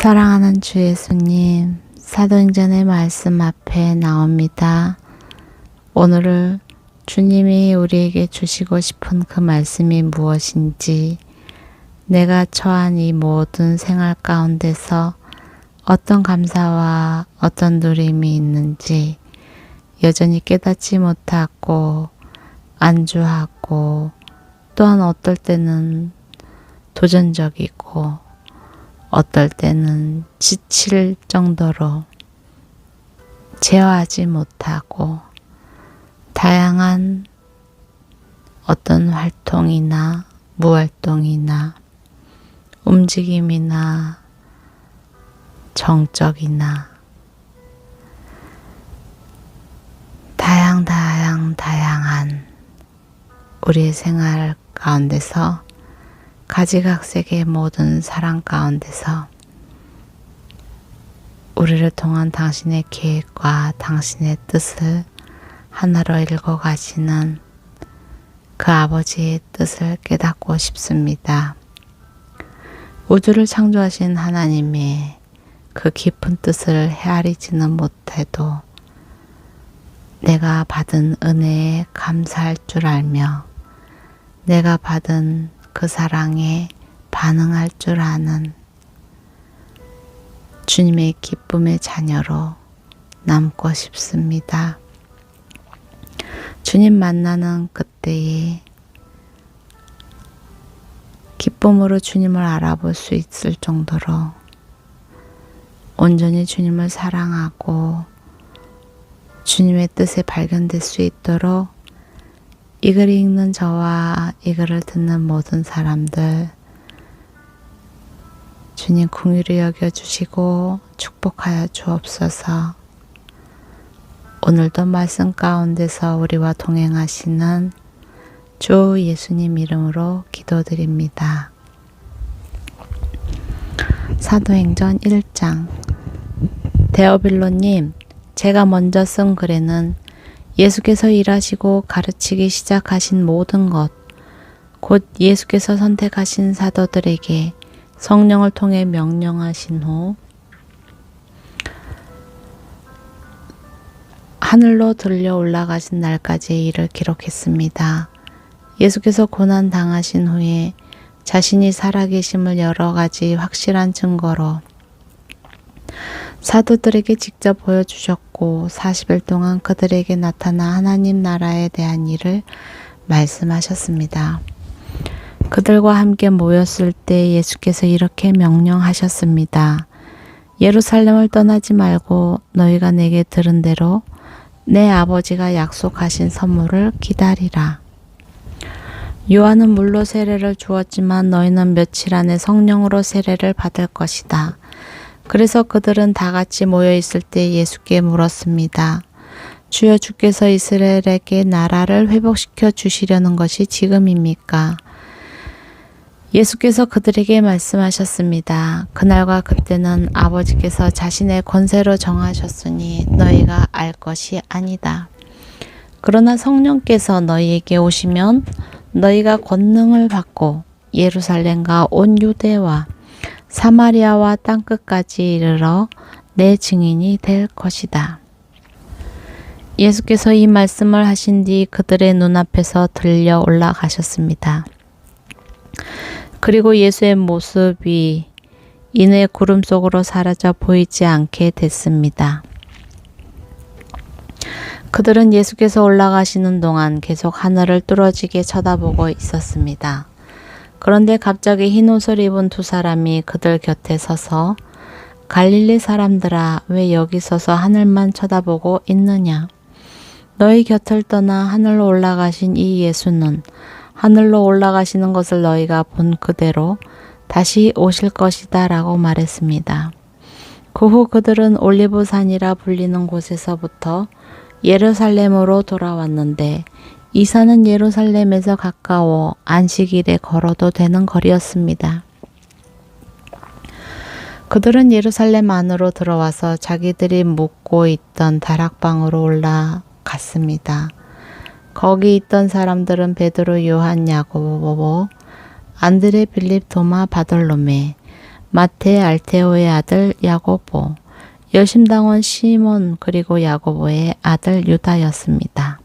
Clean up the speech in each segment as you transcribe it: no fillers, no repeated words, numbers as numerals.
사랑하는 주 예수님, 사도행전의 말씀 앞에 나옵니다. 오늘을 주님이 우리에게 주시고 싶은 그 말씀이 무엇인지, 내가 처한 이 모든 생활 가운데서 어떤 감사와 어떤 누림이 있는지 여전히 깨닫지 못하고 안주하고, 또한 어떨 때는 도전적이고 어떨 때는 지칠 정도로 제어하지 못하고 다양한 어떤 활동이나 무활동이나 움직임이나 정적이나 다양한 우리의 생활 가운데서 가지각색의 모든 사랑 가운데서 우리를 통한 당신의 계획과 당신의 뜻을 하나로 읽어가시는 그 아버지의 뜻을 깨닫고 싶습니다. 우주를 창조하신 하나님의 그 깊은 뜻을 헤아리지는 못해도 내가 받은 은혜에 감사할 줄 알며 내가 받은 그 사랑에 반응할 줄 아는 주님의 기쁨의 자녀로 남고 싶습니다. 주님 만나는 그때에 기쁨으로 주님을 알아볼 수 있을 정도로 온전히 주님을 사랑하고 주님의 뜻에 발견될 수 있도록 이 글을 읽는 저와 이 글을 듣는 모든 사람들 주님 긍휼히 여겨주시고 축복하여 주옵소서. 오늘도 말씀 가운데서 우리와 동행하시는 주 예수님 이름으로 기도드립니다. 사도행전 1장. 데오빌로님, 제가 먼저 쓴 글에는 예수께서 일하시고 가르치기 시작하신 모든 것, 곧 예수께서 선택하신 사도들에게 성령을 통해 명령하신 후 하늘로 들려 올라가신 날까지의 일을 기록했습니다. 예수께서 고난 당하신 후에 자신이 살아계심을 여러 가지 확실한 증거로 사도들에게 직접 보여주셨고 40일 동안 그들에게 나타나 하나님 나라에 대한 일을 말씀하셨습니다. 그들과 함께 모였을 때 예수께서 이렇게 명령하셨습니다. 예루살렘을 떠나지 말고 너희가 내게 들은 대로 내 아버지가 약속하신 선물을 기다리라. 요한은 물로 세례를 주었지만 너희는 며칠 안에 성령으로 세례를 받을 것이다. 그래서 그들은 다 같이 모여 있을 때 예수께 물었습니다. 주여, 주께서 이스라엘에게 나라를 회복시켜 주시려는 것이 지금입니까? 예수께서 그들에게 말씀하셨습니다. 그날과 그때는 아버지께서 자신의 권세로 정하셨으니 너희가 알 것이 아니다. 그러나 성령께서 너희에게 오시면 너희가 권능을 받고 예루살렘과 온 유대와 사마리아와 땅끝까지 이르러 내 증인이 될 것이다. 예수께서 이 말씀을 하신 뒤 그들의 눈앞에서 들려 올라가셨습니다. 그리고 예수의 모습이 이내 구름 속으로 사라져 보이지 않게 됐습니다. 그들은 예수께서 올라가시는 동안 계속 하늘을 뚫어지게 쳐다보고 있었습니다. 그런데 갑자기 흰 옷을 입은 두 사람이 그들 곁에 서서 갈릴리 사람들아, 왜 여기 서서 하늘만 쳐다보고 있느냐? 너희 곁을 떠나 하늘로 올라가신 이 예수는 하늘로 올라가시는 것을 너희가 본 그대로 다시 오실 것이다 라고 말했습니다. 그 후 그들은 올리브산이라 불리는 곳에서부터 예루살렘으로 돌아왔는데 이 산은 예루살렘에서 가까워 안식일에 걸어도 되는 거리였습니다. 그들은 예루살렘 안으로 들어와서 자기들이 묵고 있던 다락방으로 올라갔습니다. 거기 있던 사람들은 베드로, 요한, 야고보, 안드레, 빌립, 도마, 바돌로메, 마태 알테오의 아들 야고보, 열심당원 시몬 그리고 야고보의 아들 유다였습니다.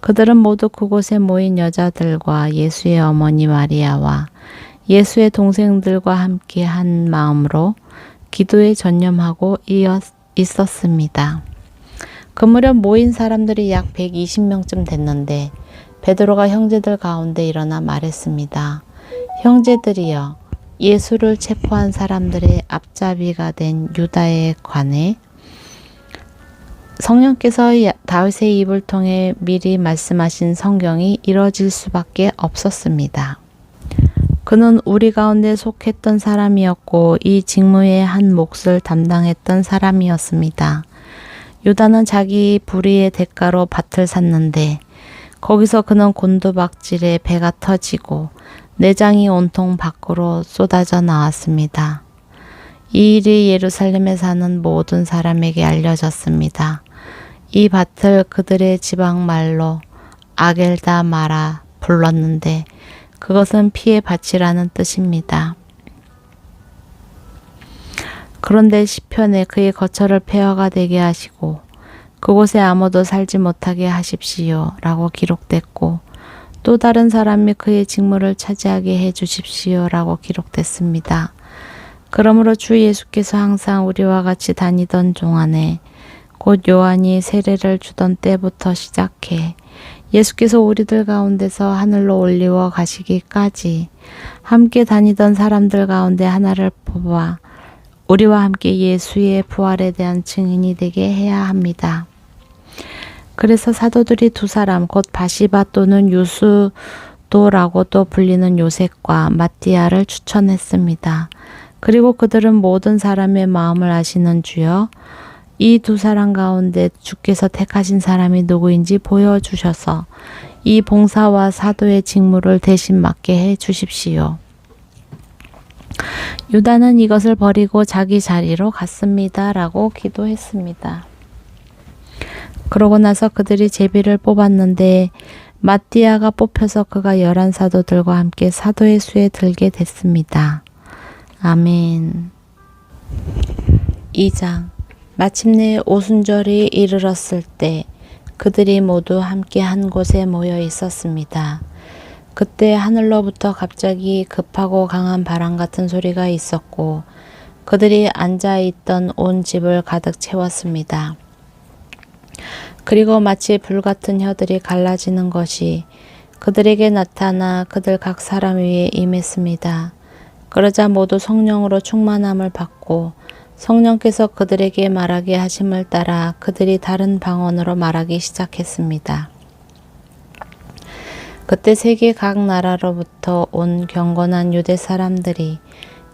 그들은 모두 그곳에 모인 여자들과 예수의 어머니 마리아와 예수의 동생들과 함께 한 마음으로 기도에 전념하고 있었습니다. 그 무렵 모인 사람들이 약 120명쯤 됐는데 베드로가 형제들 가운데 일어나 말했습니다. 형제들이여, 예수를 체포한 사람들의 앞잡이가 된 유다에 관해 성령께서 다윗의 입을 통해 미리 말씀하신 성경이 이뤄질 수밖에 없었습니다. 그는 우리 가운데 속했던 사람이었고 이 직무의 한 몫을 담당했던 사람이었습니다. 유다는 자기 불의의 대가로 밭을 샀는데 거기서 그는 곤두박질에 배가 터지고 내장이 온통 밖으로 쏟아져 나왔습니다. 이 일이 예루살렘에 사는 모든 사람에게 알려졌습니다. 이 밭을 그들의 지방 말로 아겔다 마라 불렀는데 그것은 피의 밭이라는 뜻입니다. 그런데 시편에 그의 거처를 폐허가 되게 하시고 그곳에 아무도 살지 못하게 하십시오 라고 기록됐고 또 다른 사람이 그의 직무를 차지하게 해 주십시오 라고 기록됐습니다. 그러므로 주 예수께서 항상 우리와 같이 다니던 동안에 곧 요한이 세례를 주던 때부터 시작해 예수께서 우리들 가운데서 하늘로 올리워 가시기까지 함께 다니던 사람들 가운데 하나를 뽑아 우리와 함께 예수의 부활에 대한 증인이 되게 해야 합니다. 그래서 사도들이 두 사람 곧 바시바 또는 유수도라고도 불리는 요셉과 마띠아를 추천했습니다. 그리고 그들은 모든 사람의 마음을 아시는 주여 이 두 사람 가운데 주께서 택하신 사람이 누구인지 보여주셔서 이 봉사와 사도의 직무를 대신 맡게 해 주십시오. 유다는 이것을 버리고 자기 자리로 갔습니다. 라고 기도했습니다. 그러고 나서 그들이 제비를 뽑았는데 마띠아가 뽑혀서 그가 11사도들과 함께 사도의 수에 들게 됐습니다. 아멘. 2장. 마침내 오순절이 이르렀을 때 그들이 모두 함께 한 곳에 모여 있었습니다. 그때 하늘로부터 갑자기 급하고 강한 바람 같은 소리가 있었고 그들이 앉아 있던 온 집을 가득 채웠습니다. 그리고 마치 불같은 혀들이 갈라지는 것이 그들에게 나타나 그들 각 사람 위에 임했습니다. 그러자 모두 성령으로 충만함을 받고 성령께서 그들에게 말하게 하심을 따라 그들이 다른 방언으로 말하기 시작했습니다. 그때 세계 각 나라로부터 온 경건한 유대 사람들이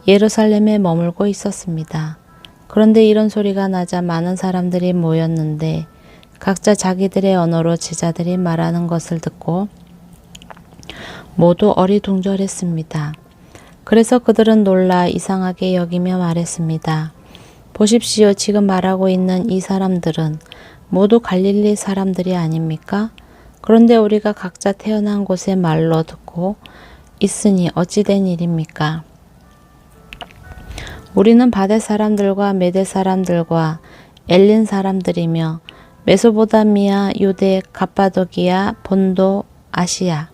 예루살렘에 머물고 있었습니다. 그런데 이런 소리가 나자 많은 사람들이 모였는데 각자 자기들의 언어로 제자들이 말하는 것을 듣고 모두 어리둥절했습니다. 그래서 그들은 놀라 이상하게 여기며 말했습니다. 보십시오. 지금 말하고 있는 이 사람들은 모두 갈릴리 사람들이 아닙니까? 그런데 우리가 각자 태어난 곳의 말로 듣고 있으니 어찌 된 일입니까? 우리는 바데 사람들과 메데 사람들과 엘린 사람들이며 메소보다미아, 유대, 갑바도기아, 본도, 아시아,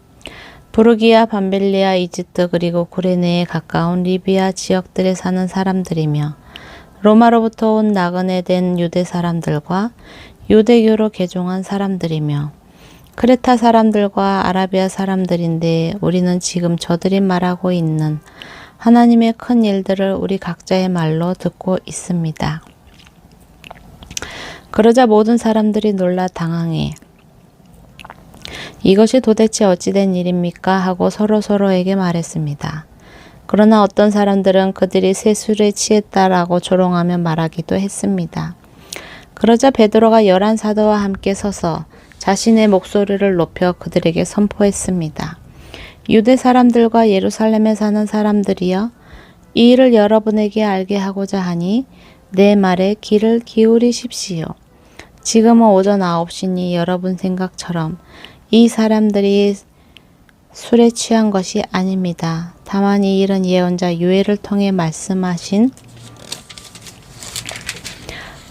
부르기아, 밤벨리아, 이집트 그리고 구레네에 가까운 리비아 지역들에 사는 사람들이며 로마로부터 온 나그네 된 유대 사람들과 유대교로 개종한 사람들이며 크레타 사람들과 아라비아 사람들인데 우리는 지금 저들이 말하고 있는 하나님의 큰 일들을 우리 각자의 말로 듣고 있습니다. 그러자 모든 사람들이 놀라 당황해 이것이 도대체 어찌된 일입니까? 하고 서로에게 말했습니다. 그러나 어떤 사람들은 그들이 새 술에 취했다라고 조롱하며 말하기도 했습니다. 그러자 베드로가 11사도와 함께 서서 자신의 목소리를 높여 그들에게 선포했습니다. 유대 사람들과 예루살렘에 사는 사람들이여, 이 일을 여러분에게 알게 하고자 하니 내 말에 귀를 기울이십시오. 지금은 오전 9시니 여러분 생각처럼 이 사람들이 술에 취한 것이 아닙니다. 다만 이 일은 예언자 요엘을 통해 말씀하신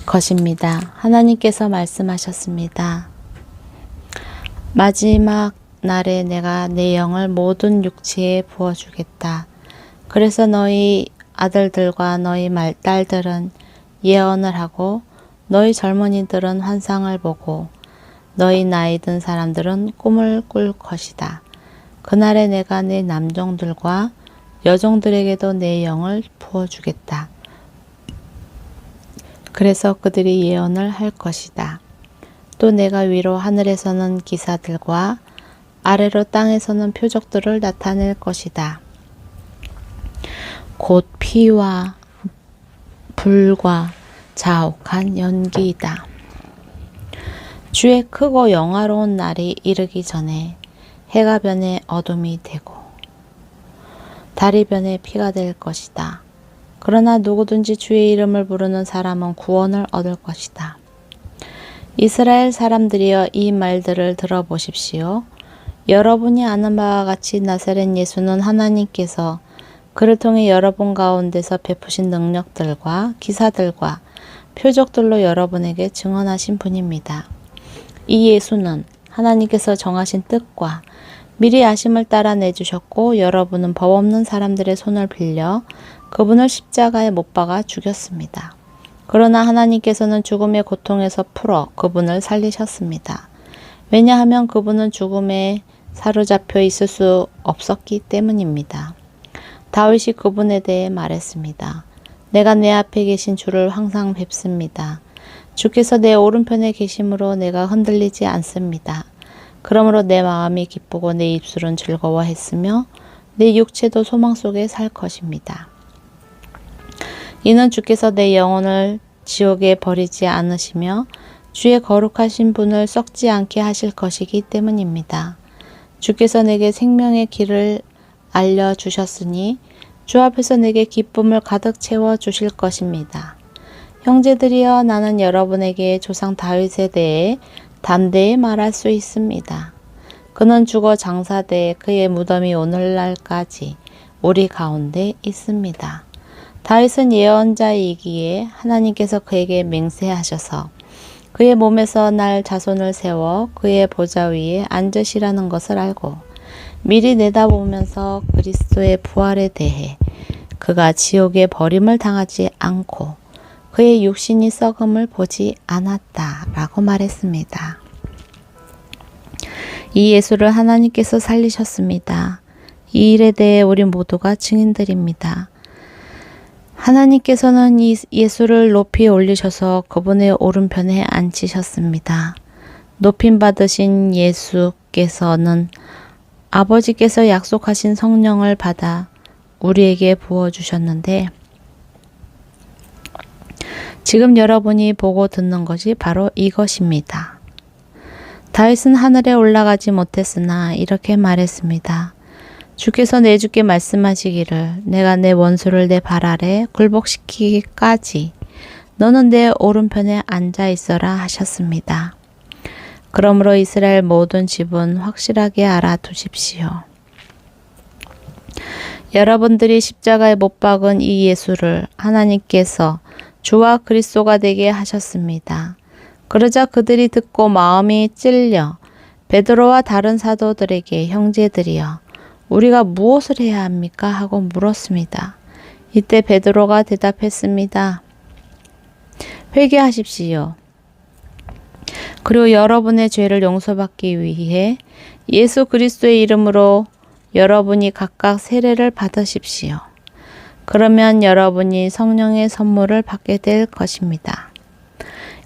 것입니다. 하나님께서 말씀하셨습니다. 마지막 날에 내가 내 영을 모든 육체에 부어주겠다. 그래서 너희 아들들과 너희 딸들은 예언을 하고 너희 젊은이들은 환상을 보고 너희 나이 든 사람들은 꿈을 꿀 것이다. 그날에 내가 내 남종들과 여종들에게도 내 영을 부어주겠다. 그래서 그들이 예언을 할 것이다. 또 내가 위로 하늘에서는 기사들과 아래로 땅에서는 표적들을 나타낼 것이다. 곧 피와 불과 자욱한 연기이다. 주의 크고 영화로운 날이 이르기 전에 해가 변해 어둠이 되고 달이 변해 피가 될 것이다. 그러나 누구든지 주의 이름을 부르는 사람은 구원을 얻을 것이다. 이스라엘 사람들이여 이 말들을 들어보십시오. 여러분이 아는 바와 같이 나사렛 예수는 하나님께서 그를 통해 여러분 가운데서 베푸신 능력들과 기사들과 표적들로 여러분에게 증언하신 분입니다. 이 예수는 하나님께서 정하신 뜻과 미리 아심을 따라 내주셨고 여러분은 법 없는 사람들의 손을 빌려 그분을 십자가에 못 박아 죽였습니다. 그러나 하나님께서는 죽음의 고통에서 풀어 그분을 살리셨습니다. 왜냐하면 그분은 죽음에 사로잡혀 있을 수 없었기 때문입니다. 다윗이 그분에 대해 말했습니다. 내가 내 앞에 계신 주를 항상 뵙습니다. 주께서 내 오른편에 계심으로 내가 흔들리지 않습니다. 그러므로 내 마음이 기쁘고 내 입술은 즐거워했으며 내 육체도 소망 속에 살 것입니다. 이는 주께서 내 영혼을 지옥에 버리지 않으시며 주의 거룩하신 분을 썩지 않게 하실 것이기 때문입니다. 주께서 내게 생명의 길을 알려주셨으니 주 앞에서 내게 기쁨을 가득 채워주실 것입니다. 형제들이여 나는 여러분에게 조상 다윗에 대해 담대히 말할 수 있습니다. 그는 죽어 장사돼 그의 무덤이 오늘날까지 우리 가운데 있습니다. 다윗은 예언자이기에 하나님께서 그에게 맹세하셔서 그의 몸에서 날 자손을 세워 그의 보좌 위에 앉으시라는 것을 알고 미리 내다보면서 그리스도의 부활에 대해 그가 지옥에 버림을 당하지 않고 그의 육신이 썩음을 보지 않았다라고 말했습니다. 이 예수를 하나님께서 살리셨습니다. 이 일에 대해 우리 모두가 증인들입니다. 하나님께서는 이 예수를 높이 올리셔서 그분의 오른편에 앉히셨습니다. 높임 받으신 예수께서는 아버지께서 약속하신 성령을 받아 우리에게 부어주셨는데 지금 여러분이 보고 듣는 것이 바로 이것입니다. 다윗은 하늘에 올라가지 못했으나 이렇게 말했습니다. 주께서 내 주께 말씀하시기를 내가 내 원수를 내 발 아래 굴복시키기까지 너는 내 오른편에 앉아 있어라 하셨습니다. 그러므로 이스라엘 모든 집은 확실하게 알아두십시오. 여러분들이 십자가에 못 박은 이 예수를 하나님께서 주와 그리스도가 되게 하셨습니다. 그러자 그들이 듣고 마음이 찔려 베드로와 다른 사도들에게 형제들이여 우리가 무엇을 해야 합니까? 하고 물었습니다. 이때 베드로가 대답했습니다. 회개하십시오. 그리고 여러분의 죄를 용서받기 위해 예수 그리스도의 이름으로 여러분이 각각 세례를 받으십시오. 그러면 여러분이 성령의 선물을 받게 될 것입니다.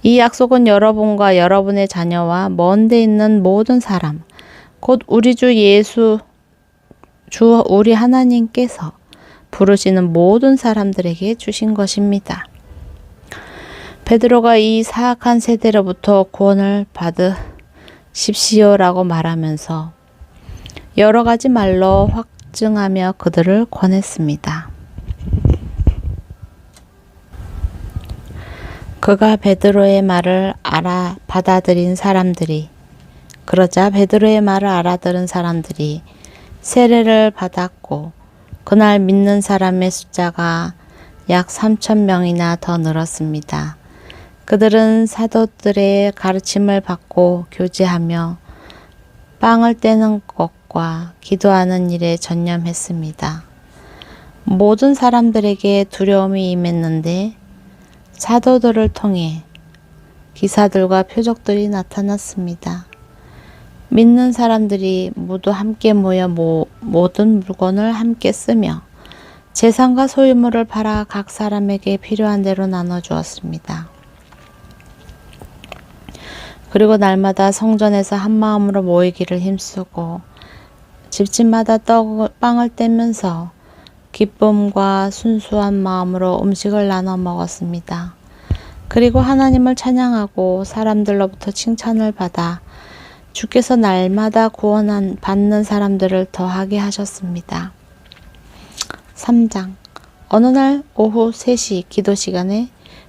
이 약속은 여러분과 여러분의 자녀와 먼 데 있는 모든 사람, 곧 우리 주 예수 우리 하나님께서 부르시는 모든 사람들에게 주신 것입니다. 베드로가 이 사악한 세대로부터 구원을 받으십시오라고 말하면서 여러 가지 말로 확증하며 그들을 권했습니다. 그가 베드로의 말을 받아들인 사람들이 그러자 베드로의 말을 알아들은 사람들이 세례를 받았고 그날 믿는 사람의 숫자가 약 3,000명이나 더 늘었습니다. 그들은 사도들의 가르침을 받고 교제하며 빵을 떼는 것과 기도하는 일에 전념했습니다. 모든 사람들에게 두려움이 임했는데 사도들을 통해 기사들과 표적들이 나타났습니다. 믿는 사람들이 모두 함께 모여 모든 물건을 함께 쓰며 재산과 소유물을 팔아 각 사람에게 필요한 대로 나눠주었습니다. 그리고 날마다 성전에서 한마음으로 모이기를 힘쓰고 집집마다 빵을 떼면서 기쁨과 순수한 마음으로 음식을 나눠 먹었습니다. 그리고 하나님을 찬양하고 사람들로부터 칭찬을 받아 주께서 날마다 받는 사람들을 더하게 하셨습니다. 3장. 어느 날 오후 3시 기도 시간에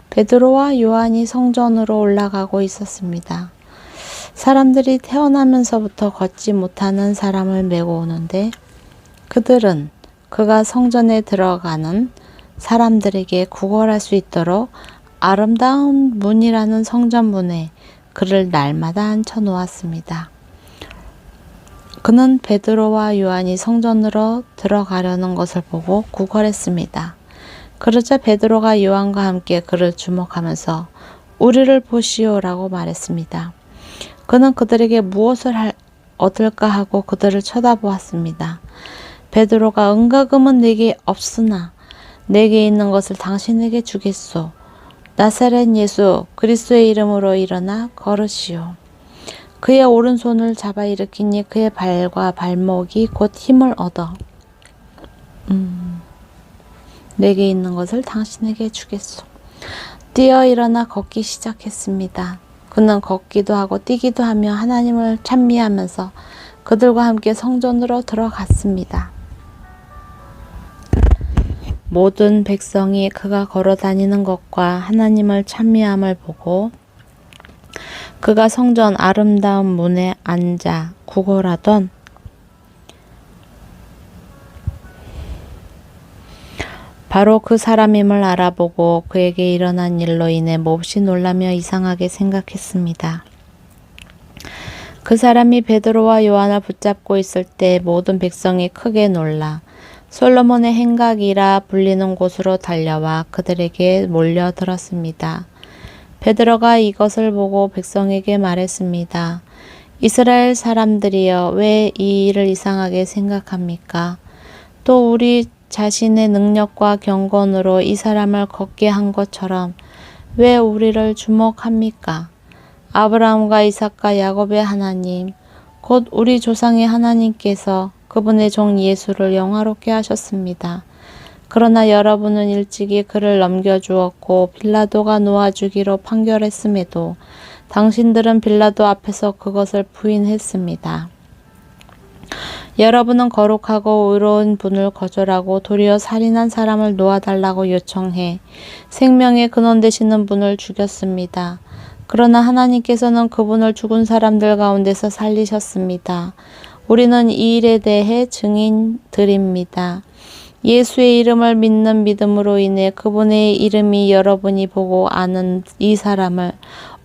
베드로와 요한이 성전으로 올라가고 있었습니다. 사람들이 태어나면서부터 걷지 못하는 사람을 메고 오는데 그들은 그가 성전에 들어가는 사람들에게 구걸할 수 있도록 아름다운 문이라는 성전문에 그를 날마다 앉혀 놓았습니다. 그는 베드로와 요한이 성전으로 들어가려는 것을 보고 구걸했습니다. 그러자 베드로가 요한과 함께 그를 주목하면서 우리를 보시오라고 말했습니다. 그는 그들에게 무엇을 얻을까 하고 그들을 쳐다보았습니다. 베드로가 은과금은 내게 없으나 내게 있는 것을 당신에게 주겠소. 나사렛 예수 그리스도의 이름으로 일어나 걸으시오. 그의 오른손을 잡아 일으키니 그의 발과 발목이 곧 힘을 얻어 내게 있는 것을 당신에게 주겠소. 뛰어 일어나 걷기 시작했습니다. 그는 걷기도 하고 뛰기도 하며 하나님을 찬미하면서 그들과 함께 성전으로 들어갔습니다. 모든 백성이 그가 걸어 다니는 것과 하나님을 찬미함을 보고 그가 성전 아름다운 문에 앉아 구걸하던 바로 그 사람임을 알아보고 그에게 일어난 일로 인해 몹시 놀라며 이상하게 생각했습니다. 그 사람이 베드로와 요한을 붙잡고 있을 때 모든 백성이 크게 놀라 솔로몬의 행각이라 불리는 곳으로 달려와 그들에게 몰려들었습니다. 베드로가 이것을 보고 백성에게 말했습니다. 이스라엘 사람들이여 왜 이 일을 이상하게 생각합니까? 또 우리 자신의 능력과 경건으로 이 사람을 걷게 한 것처럼 왜 우리를 주목합니까? 아브라함과 이삭과 야곱의 하나님, 곧 우리 조상의 하나님께서 그분의 종 예수를 영화롭게 하셨습니다. 그러나 여러분은 일찍이 그를 넘겨주었고 빌라도가 놓아주기로 판결했음에도 당신들은 빌라도 앞에서 그것을 부인했습니다. 여러분은 거룩하고 의로운 분을 거절하고 도리어 살인한 사람을 놓아달라고 요청해 생명의 근원 되시는 분을 죽였습니다. 그러나 하나님께서는 그분을 죽은 사람들 가운데서 살리셨습니다. 우리는 이 일에 대해 증인드립니다. 예수의 이름을 믿는 믿음으로 인해 그분의 이름이 여러분이 보고 아는 이 사람을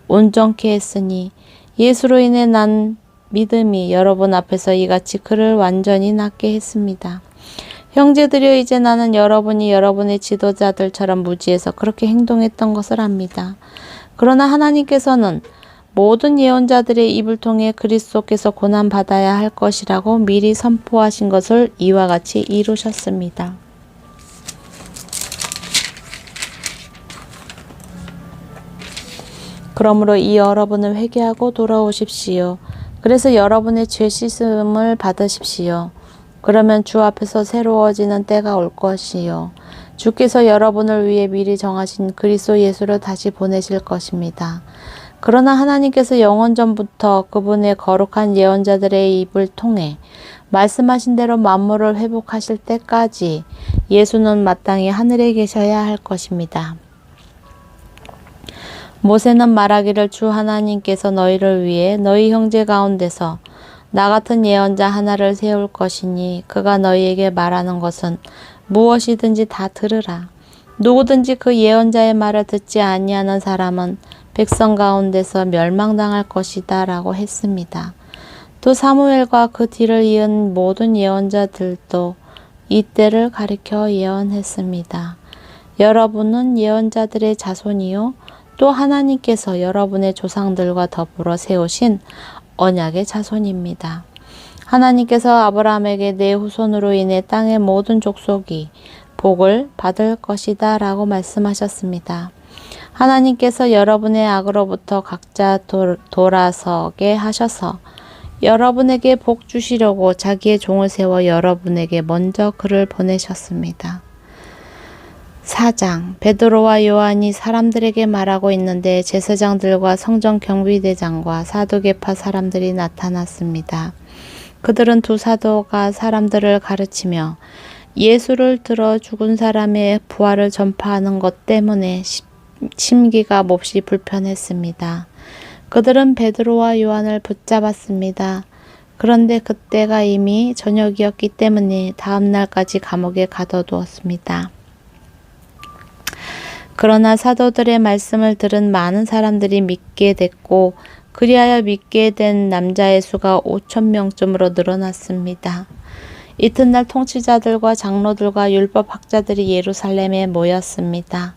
온전케 했으니 예수로 인해 난 믿음이 여러분 앞에서 이같이 그를 완전히 낫게 했습니다. 형제들이여 이제 나는 여러분이 여러분의 지도자들처럼 무지해서 그렇게 행동했던 것을 압니다. 그러나 하나님께서는 모든 예언자들의 입을 통해 그리스도께서 고난받아야 할 것이라고 미리 선포하신 것을 이와 같이 이루셨습니다. 그러므로 이 여러분은 회개하고 돌아오십시오. 그래서 여러분의 죄 씻음을 받으십시오. 그러면 주 앞에서 새로워지는 때가 올 것이요. 주께서 여러분을 위해 미리 정하신 그리스도 예수를 다시 보내실 것입니다. 그러나 하나님께서 영원 전부터 그분의 거룩한 예언자들의 입을 통해 말씀하신 대로 만물을 회복하실 때까지 예수는 마땅히 하늘에 계셔야 할 것입니다. 모세는 말하기를 주 하나님께서 너희를 위해 너희 형제 가운데서 나 같은 예언자 하나를 세울 것이니 그가 너희에게 말하는 것은 무엇이든지 다 들으라. 누구든지 그 예언자의 말을 듣지 아니하는 사람은 백성 가운데서 멸망당할 것이다 라고 했습니다. 또 사무엘과 그 뒤를 이은 모든 예언자들도 이때를 가리켜 예언했습니다. 여러분은 예언자들의 자손이요 또 하나님께서 여러분의 조상들과 더불어 세우신 언약의 자손입니다. 하나님께서 아브라함에게 내 후손으로 인해 땅의 모든 족속이 복을 받을 것이다 라고 말씀하셨습니다. 하나님께서 여러분의 악으로부터 각자 돌아서게 하셔서 여러분에게 복 주시려고 자기의 종을 세워 여러분에게 먼저 그를 보내셨습니다. 4장 베드로와 요한이 사람들에게 말하고 있는데 제사장들과 성전 경비대장과 사두개파 사람들이 나타났습니다. 그들은 두 사도가 사람들을 가르치며 예수를 들어 죽은 사람의 부활을 전파하는 것 때문에 심기가 몹시 불편했습니다. 그들은 베드로와 요한을 붙잡았습니다. 그런데 그때가 이미 저녁이었기 때문에 다음 날까지 감옥에 가둬두었습니다. 그러나 사도들의 말씀을 들은 많은 사람들이 믿게 됐고 그리하여 믿게 된 남자의 수가 5,000명쯤으로 늘어났습니다. 이튿날 통치자들과 장로들과 율법학자들이 예루살렘에 모였습니다.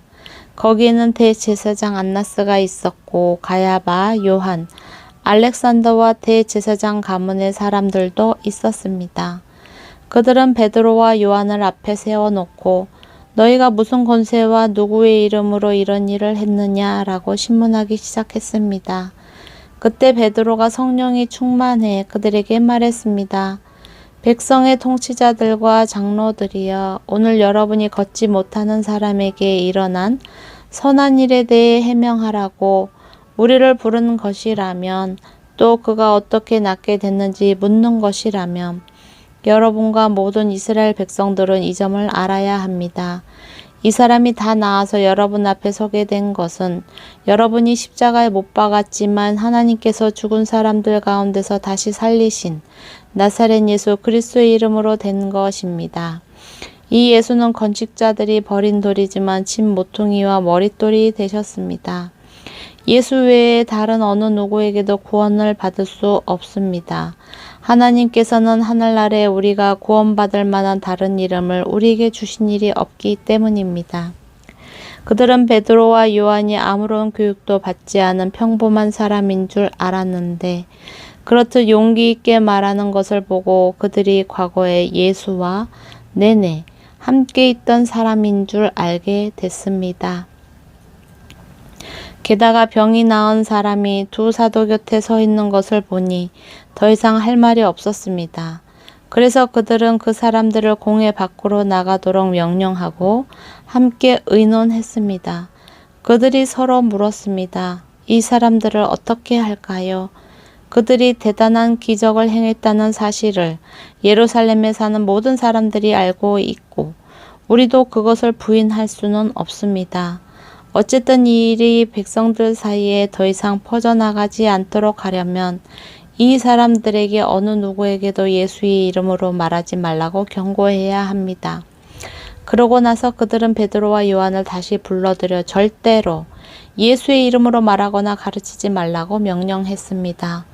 거기에는 대제사장 안나스가 있었고 가야바, 요한, 알렉산더와 대제사장 가문의 사람들도 있었습니다. 그들은 베드로와 요한을 앞에 세워놓고 너희가 무슨 권세와 누구의 이름으로 이런 일을 했느냐라고 신문하기 시작했습니다. 그때 베드로가 성령이 충만해 그들에게 말했습니다. 백성의 통치자들과 장로들이여, 오늘 여러분이 걷지 못하는 사람에게 일어난 선한 일에 대해 해명하라고 우리를 부른 것이라면, 또 그가 어떻게 낫게 됐는지 묻는 것이라면 여러분과 모든 이스라엘 백성들은 이 점을 알아야 합니다. 이 사람이 다 나아서 여러분 앞에 서게 된 것은 여러분이 십자가에 못 박았지만 하나님께서 죽은 사람들 가운데서 다시 살리신 나사렛 예수 그리스도의 이름으로 된 것입니다. 이 예수는 건축자들이 버린 돌이지만 집 모퉁이와 머릿돌이 되셨습니다. 예수 외에 다른 어느 누구에게도 구원을 받을 수 없습니다. 하나님께서는 하늘 아래 우리가 구원받을 만한 다른 이름을 우리에게 주신 일이 없기 때문입니다. 그들은 베드로와 요한이 아무런 교육도 받지 않은 평범한 사람인 줄 알았는데 그렇듯 용기 있게 말하는 것을 보고 그들이 과거에 예수와 내내 함께 있던 사람인 줄 알게 됐습니다. 게다가 병이 나은 사람이 두 사도 곁에 서 있는 것을 보니 더 이상 할 말이 없었습니다. 그래서 그들은 그 사람들을 공회 밖으로 나가도록 명령하고 함께 의논했습니다. 그들이 서로 물었습니다. 이 사람들을 어떻게 할까요? 그들이 대단한 기적을 행했다는 사실을 예루살렘에 사는 모든 사람들이 알고 있고 우리도 그것을 부인할 수는 없습니다. 어쨌든 이 일이 백성들 사이에 더 이상 퍼져나가지 않도록 하려면 이 사람들에게 어느 누구에게도 예수의 이름으로 말하지 말라고 경고해야 합니다. 그러고 나서 그들은 베드로와 요한을 다시 불러들여 절대로 예수의 이름으로 말하거나 가르치지 말라고 명령했습니다.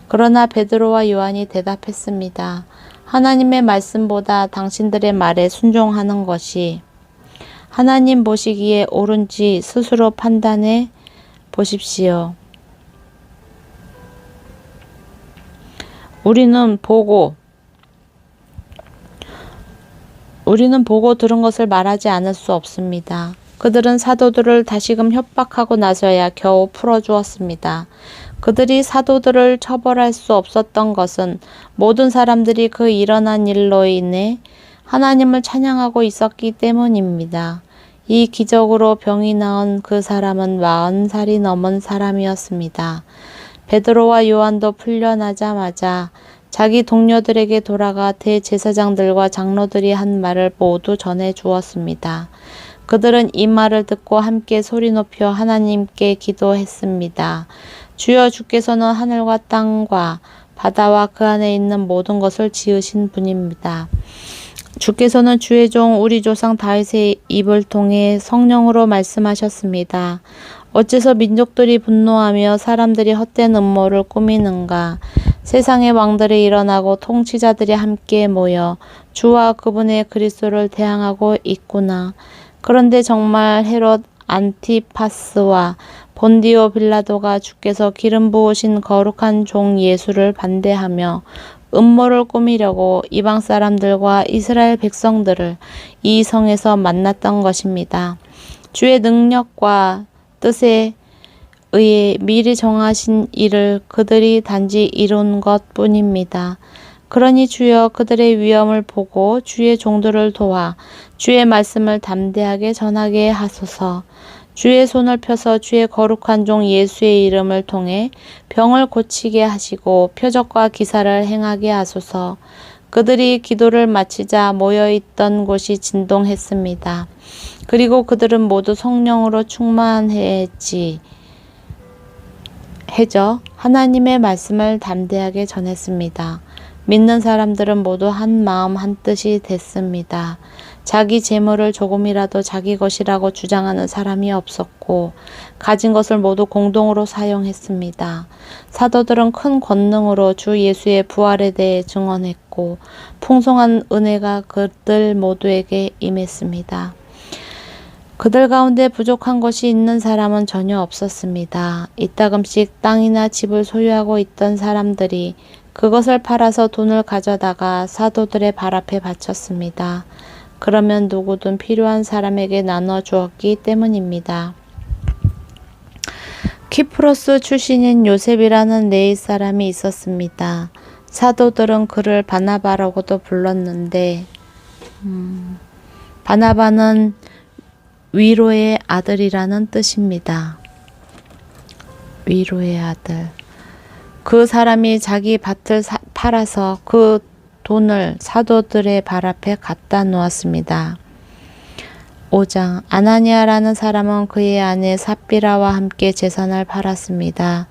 그러나 베드로와 요한이 대답했습니다. 하나님의 말씀보다 당신들의 말에 순종하는 것이 하나님 보시기에 옳은지 스스로 판단해 보십시오. 우리는 보고 들은 것을 말하지 않을 수 없습니다. 그들은 사도들을 다시금 협박하고 나서야 겨우 풀어주었습니다. 그들이 사도들을 처벌할 수 없었던 것은 모든 사람들이 그 일어난 일로 인해 하나님을 찬양하고 있었기 때문입니다. 이 기적으로 병이 나은 그 사람은 40살이 넘은 사람이었습니다. 베드로와 요한도 풀려나자마자 자기 동료들에게 돌아가 대제사장들과 장로들이 한 말을 모두 전해 주었습니다. 그들은 이 말을 듣고 함께 소리 높여 하나님께 기도했습니다. 주여, 주께서는 하늘과 땅과 바다와 그 안에 있는 모든 것을 지으신 분입니다. 주께서는 주의 종 우리 조상 다윗의 입을 통해 성령으로 말씀하셨습니다. 어째서 민족들이 분노하며 사람들이 헛된 음모를 꾸미는가? 세상의 왕들이 일어나고 통치자들이 함께 모여 주와 그분의 그리스도를 대항하고 있구나. 그런데 정말 헤롯 안티파스와 본디오 빌라도가 주께서 기름 부으신 거룩한 종 예수를 반대하며 음모를 꾸미려고 이방 사람들과 이스라엘 백성들을 이 성에서 만났던 것입니다. 주의 능력과 뜻에 의해 미리 정하신 일을 그들이 단지 이룬 것뿐입니다. 그러니 주여 그들의 위험을 보고 주의 종들을 도와 주의 말씀을 담대하게 전하게 하소서. 주의 손을 펴서 주의 거룩한 종 예수의 이름을 통해 병을 고치게 하시고 표적과 기사를 행하게 하소서. 그들이 기도를 마치자 모여있던 곳이 진동했습니다. 그리고 그들은 모두 성령으로 충만해져 하나님의 말씀을 담대하게 전했습니다. 믿는 사람들은 모두 한 마음 한 뜻이 됐습니다. 자기 재물을 조금이라도 자기 것이라고 주장하는 사람이 없었고 가진 것을 모두 공동으로 사용했습니다. 사도들은 큰 권능으로 주 예수의 부활에 대해 증언했고 풍성한 은혜가 그들 모두에게 임했습니다. 그들 가운데 부족한 것이 있는 사람은 전혀 없었습니다. 이따금씩 땅이나 집을 소유하고 있던 사람들이 그것을 팔아서 돈을 가져다가 사도들의 발 앞에 바쳤습니다. 그러면 누구든 필요한 사람에게 나눠 주었기 때문입니다. 키프로스 출신인 요셉이라는 네이 사람이 있었습니다. 사도들은 그를 바나바라고도 불렀는데 바나바는 위로의 아들이라는 뜻입니다. 위로의 아들. 그 사람이 자기 밭을 팔아서 그 돈을 사도들의 발 앞에 갖다 놓았습니다. 5장. 아나니아라는 사람은 그의 아내 삽비라와 함께 재산을 팔았습니다.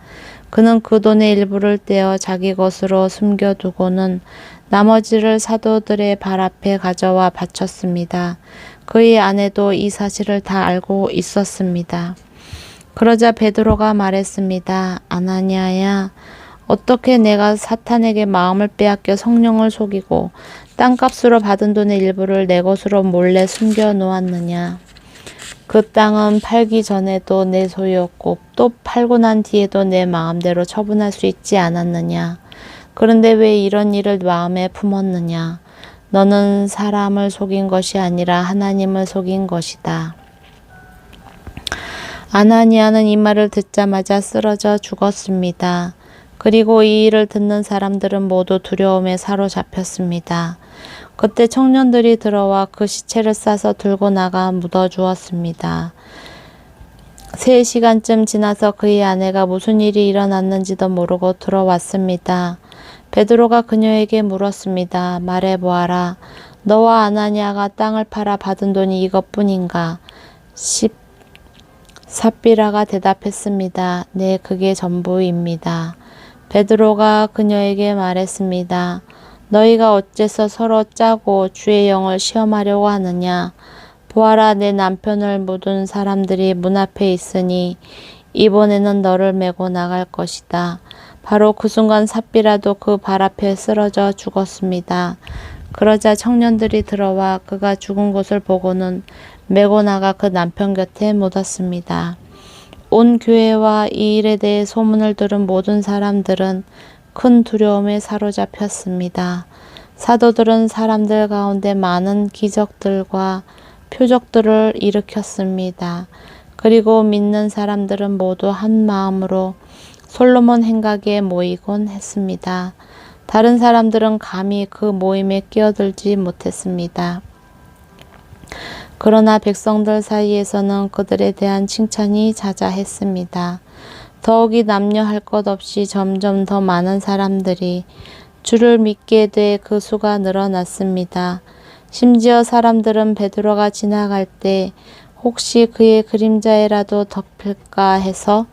그는 그 돈의 일부를 떼어 자기 것으로 숨겨두고는 나머지를 사도들의 발 앞에 가져와 바쳤습니다. 그의 아내도 이 사실을 다 알고 있었습니다. 그러자 베드로가 말했습니다. 아나니아야, 어떻게 내가 사탄에게 마음을 빼앗겨 성령을 속이고 땅값으로 받은 돈의 일부를 내 것으로 몰래 숨겨 놓았느냐. 그 땅은 팔기 전에도 내 소유였고 또 팔고 난 뒤에도 내 마음대로 처분할 수 있지 않았느냐. 그런데 왜 이런 일을 마음에 품었느냐. 너는 사람을 속인 것이 아니라 하나님을 속인 것이다. 아나니아는 이 말을 듣자마자 쓰러져 죽었습니다. 그리고 이 일을 듣는 사람들은 모두 두려움에 사로잡혔습니다. 그때 청년들이 들어와 그 시체를 싸서 들고 나가 묻어주었습니다. 3시간쯤 지나서 그의 아내가 무슨 일이 일어났는지도 모르고 들어왔습니다. 베드로가 그녀에게 물었습니다. 말해보아라. 너와 아나니아가 땅을 팔아 받은 돈이 이것뿐인가? 삽비라가 대답했습니다. 네, 그게 전부입니다. 베드로가 그녀에게 말했습니다. 너희가 어째서 서로 짜고 주의 영을 시험하려고 하느냐? 보아라, 내 남편을 묻은 사람들이 문 앞에 있으니 이번에는 너를 메고 나갈 것이다. 바로 그 순간 삽비라도 그 발 앞에 쓰러져 죽었습니다. 그러자 청년들이 들어와 그가 죽은 것을 보고는 메고 나가 그 남편 곁에 묻었습니다. 온 교회와 이 일에 대해 소문을 들은 모든 사람들은 큰 두려움에 사로잡혔습니다. 사도들은 사람들 가운데 많은 기적들과 표적들을 일으켰습니다. 그리고 믿는 사람들은 모두 한 마음으로 솔로몬 행각에 모이곤 했습니다. 다른 사람들은 감히 그 모임에 끼어들지 못했습니다. 그러나 백성들 사이에서는 그들에 대한 칭찬이 자자했습니다. 더욱이 남녀할 것 없이 점점 더 많은 사람들이 주를 믿게 돼 그 수가 늘어났습니다. 심지어 사람들은 베드로가 지나갈 때 혹시 그의 그림자에라도 덮일까 해서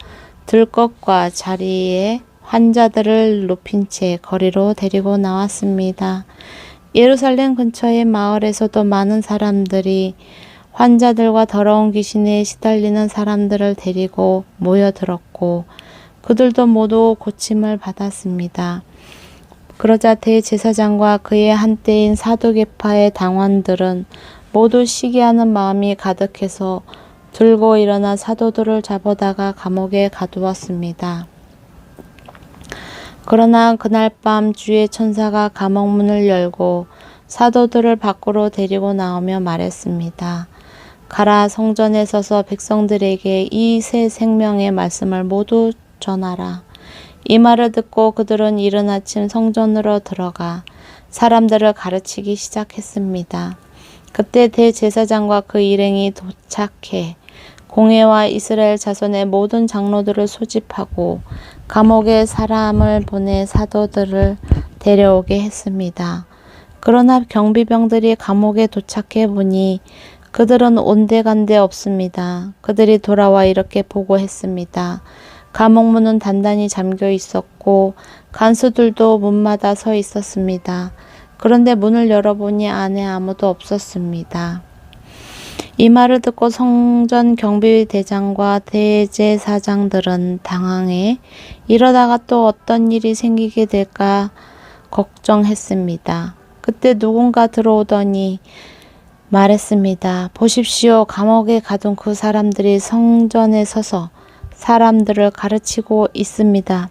들것과 자리에 환자들을 눕힌 채 거리로 데리고 나왔습니다. 예루살렘 근처의 마을에서도 많은 사람들이 환자들과 더러운 귀신에 시달리는 사람들을 데리고 모여들었고 그들도 모두 고침을 받았습니다. 그러자 대제사장과 그의 한때인 사두개파의 당원들은 모두 시기하는 마음이 가득해서 들고 일어나 사도들을 잡아다가 감옥에 가두었습니다. 그러나 그날 밤 주의 천사가 감옥 문을 열고 사도들을 밖으로 데리고 나오며 말했습니다. 가라, 성전에 서서 백성들에게 이 새 생명의 말씀을 모두 전하라. 이 말을 듣고 그들은 이른 아침 성전으로 들어가 사람들을 가르치기 시작했습니다. 그때 대제사장과 그 일행이 도착해 공회와 이스라엘 자손의 모든 장로들을 소집하고 감옥에 사람을 보내 사도들을 데려오게 했습니다. 그러나 경비병들이 감옥에 도착해 보니 그들은 온데간데 없습니다. 그들이 돌아와 이렇게 보고했습니다. 감옥문은 단단히 잠겨 있었고 간수들도 문마다 서 있었습니다. 그런데 문을 열어보니 안에 아무도 없었습니다. 이 말을 듣고 성전 경비대장과 대제사장들은 당황해 이러다가 또 어떤 일이 생기게 될까 걱정했습니다. 그때 누군가 들어오더니 말했습니다. 보십시오. 감옥에 가둔 그 사람들이 성전에 서서 사람들을 가르치고 있습니다.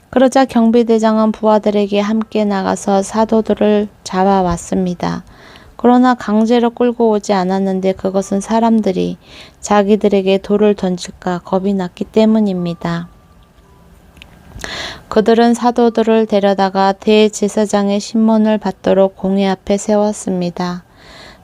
그러자 경비대장은 부하들에게 함께 나가서 사도들을 잡아왔습니다. 그러나 강제로 끌고 오지 않았는데 그것은 사람들이 자기들에게 돌을 던질까 겁이 났기 때문입니다. 그들은 사도들을 데려다가 대제사장의 신문을 받도록 공회 앞에 세웠습니다.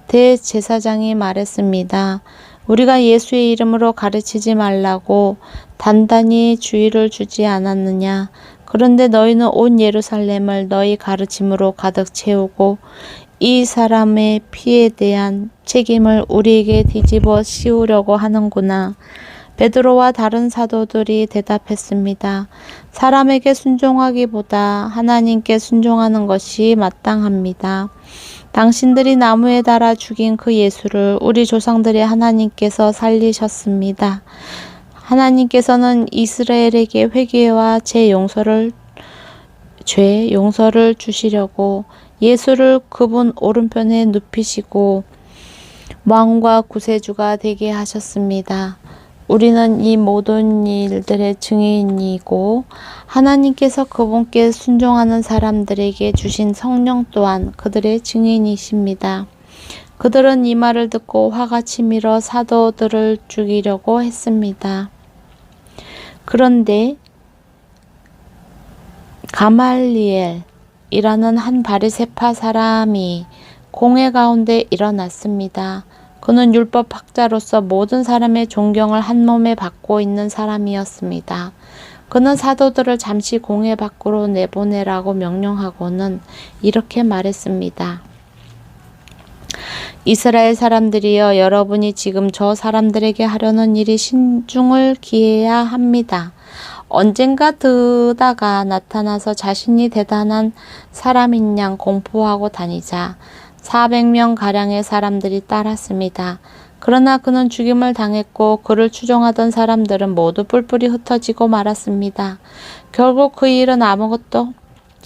대제사장이 말했습니다. 우리가 예수의 이름으로 가르치지 말라고 단단히 주의를 주지 않았느냐. 그런데 너희는 온 예루살렘을 너희 가르침으로 가득 채우고 이 사람의 피에 대한 책임을 우리에게 뒤집어 씌우려고 하는구나. 베드로와 다른 사도들이 대답했습니다. 사람에게 순종하기보다 하나님께 순종하는 것이 마땅합니다. 당신들이 나무에 달아 죽인 그 예수를 우리 조상들의 하나님께서 살리셨습니다. 하나님께서는 이스라엘에게 회개와 죄 용서를 주시려고 예수를 그분 오른편에 눕히시고 왕과 구세주가 되게 하셨습니다. 우리는 이 모든 일들의 증인이고 하나님께서 그분께 순종하는 사람들에게 주신 성령 또한 그들의 증인이십니다. 그들은 이 말을 듣고 화가 치밀어 사도들을 죽이려고 했습니다. 그런데 가말리엘이라는 한 바리새파 사람이 공회 가운데 일어났습니다. 그는 율법학자로서 모든 사람의 존경을 한 몸에 받고 있는 사람이었습니다. 그는 사도들을 잠시 공회 밖으로 내보내라고 명령하고는 이렇게 말했습니다. 이스라엘 사람들이여, 여러분이 지금 저 사람들에게 하려는 일이 신중을 기해야 합니다. 언젠가 드다가 나타나서 자신이 대단한 사람인 양 공포하고 다니자 400명가량의 사람들이 따랐습니다. 그러나 그는 죽임을 당했고 그를 추종하던 사람들은 모두 뿔뿔이 흩어지고 말았습니다. 결국 그 일은 아무것도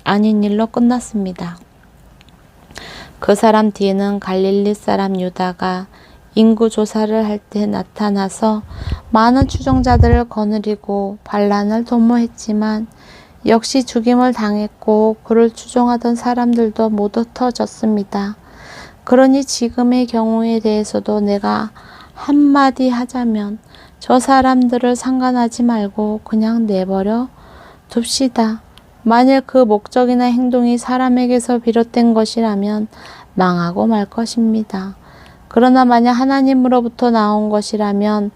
아닌 일로 끝났습니다. 그 사람 뒤에는 갈릴리 사람 유다가 인구 조사를 할 때 나타나서 많은 추종자들을 거느리고 반란을 도모했지만 역시 죽임을 당했고 그를 추종하던 사람들도 모두 흩어졌습니다. 그러니 지금의 경우에 대해서도 내가 한마디 하자면 저 사람들을 상관하지 말고 그냥 내버려 둡시다. 만일 그 목적이나 행동이 사람에게서 비롯된 것이라면 망하고 말 것입니다. 그러나 만약 하나님으로부터 나온 것이라면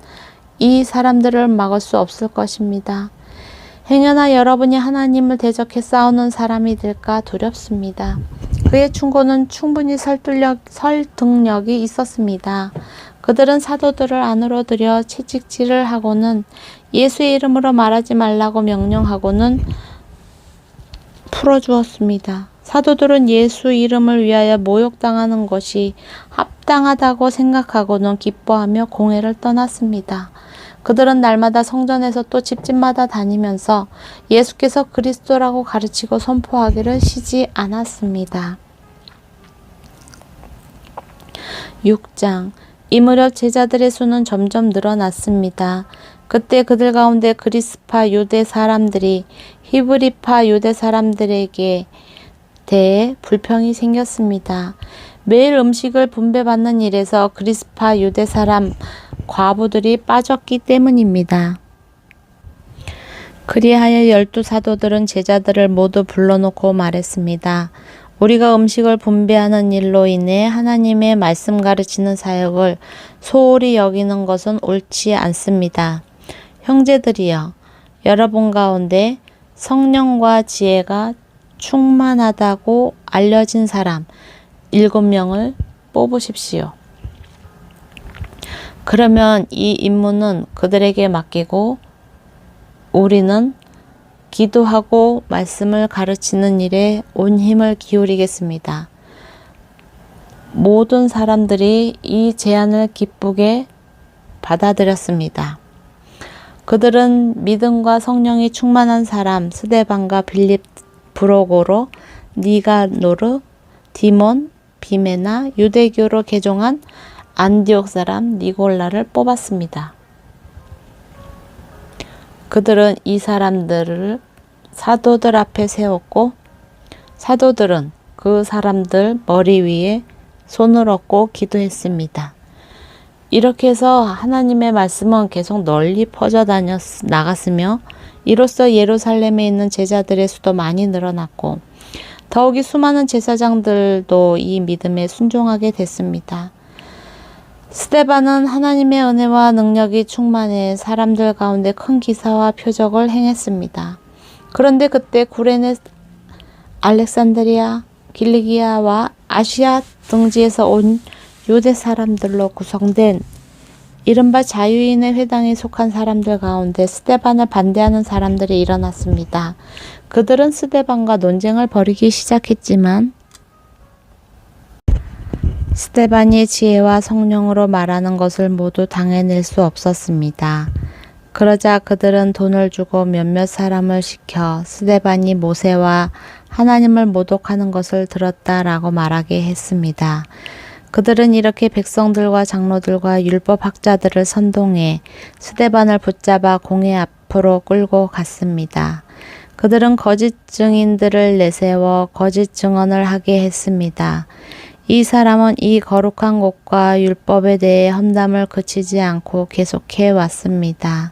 이 사람들을 막을 수 없을 것입니다. 행여나 여러분이 하나님을 대적해 싸우는 사람이 될까 두렵습니다. 그의 충고는 충분히 설득력이 있었습니다. 그들은 사도들을 안으로 들여 채찍질을 하고는 예수의 이름으로 말하지 말라고 명령하고는 풀어주었습니다. 사도들은 예수 이름을 위하여 모욕당하는 것이 합당하다고 생각하고는 기뻐하며 공회를 떠났습니다. 그들은 날마다 성전에서 또 집집마다 다니면서 예수께서 그리스도라고 가르치고 선포하기를 쉬지 않았습니다. 6장. 이 무렵 제자들의 수는 점점 늘어났습니다. 그때 그들 가운데 그리스파 유대 사람들이 히브리파 유대 사람들에게 대해 불평이 생겼습니다. 매일 음식을 분배받는 일에서 그리스파 유대 사람 과부들이 빠졌기 때문입니다. 그리하여 12사도들은 제자들을 모두 불러놓고 말했습니다. 우리가 음식을 분배하는 일로 인해 하나님의 말씀 가르치는 사역을 소홀히 여기는 것은 옳지 않습니다. 형제들이여, 여러분 가운데 성령과 지혜가 충만하다고 알려진 사람 7명을 뽑으십시오. 그러면 이 임무는 그들에게 맡기고 우리는 기도하고 말씀을 가르치는 일에 온 힘을 기울이겠습니다. 모든 사람들이 이 제안을 기쁘게 받아들였습니다. 그들은 믿음과 성령이 충만한 사람 스데반과 빌립, 브로고로, 니가노르, 디몬, 비메나, 유대교로 개종한 안디옥 사람 니골라를 뽑았습니다. 그들은 이 사람들을 사도들 앞에 세웠고 사도들은 그 사람들 머리 위에 손을 얹고 기도했습니다. 이렇게 해서 하나님의 말씀은 계속 널리 퍼져 나갔으며 이로써 예루살렘에 있는 제자들의 수도 많이 늘어났고 더욱이 수많은 제사장들도 이 믿음에 순종하게 됐습니다. 스데반은 하나님의 은혜와 능력이 충만해 사람들 가운데 큰 기사와 표적을 행했습니다. 그런데 그때 구레네, 알렉산드리아, 길리기아와 아시아 등지에서 온 유대 사람들로 구성된 이른바 자유인의 회당에 속한 사람들 가운데 스데반을 반대하는 사람들이 일어났습니다. 그들은 스데반과 논쟁을 벌이기 시작했지만 스데반이 지혜와 성령으로 말하는 것을 모두 당해낼 수 없었습니다. 그러자 그들은 돈을 주고 몇몇 사람을 시켜 스데반이 모세와 하나님을 모독하는 것을 들었다라고 말하게 했습니다. 그들은 이렇게 백성들과 장로들과 율법학자들을 선동해 스데반을 붙잡아 공회 앞으로 끌고 갔습니다. 그들은 거짓 증인들을 내세워 거짓 증언을 하게 했습니다. 이 사람은 이 거룩한 곳과 율법에 대해 험담을 그치지 않고 계속해 왔습니다.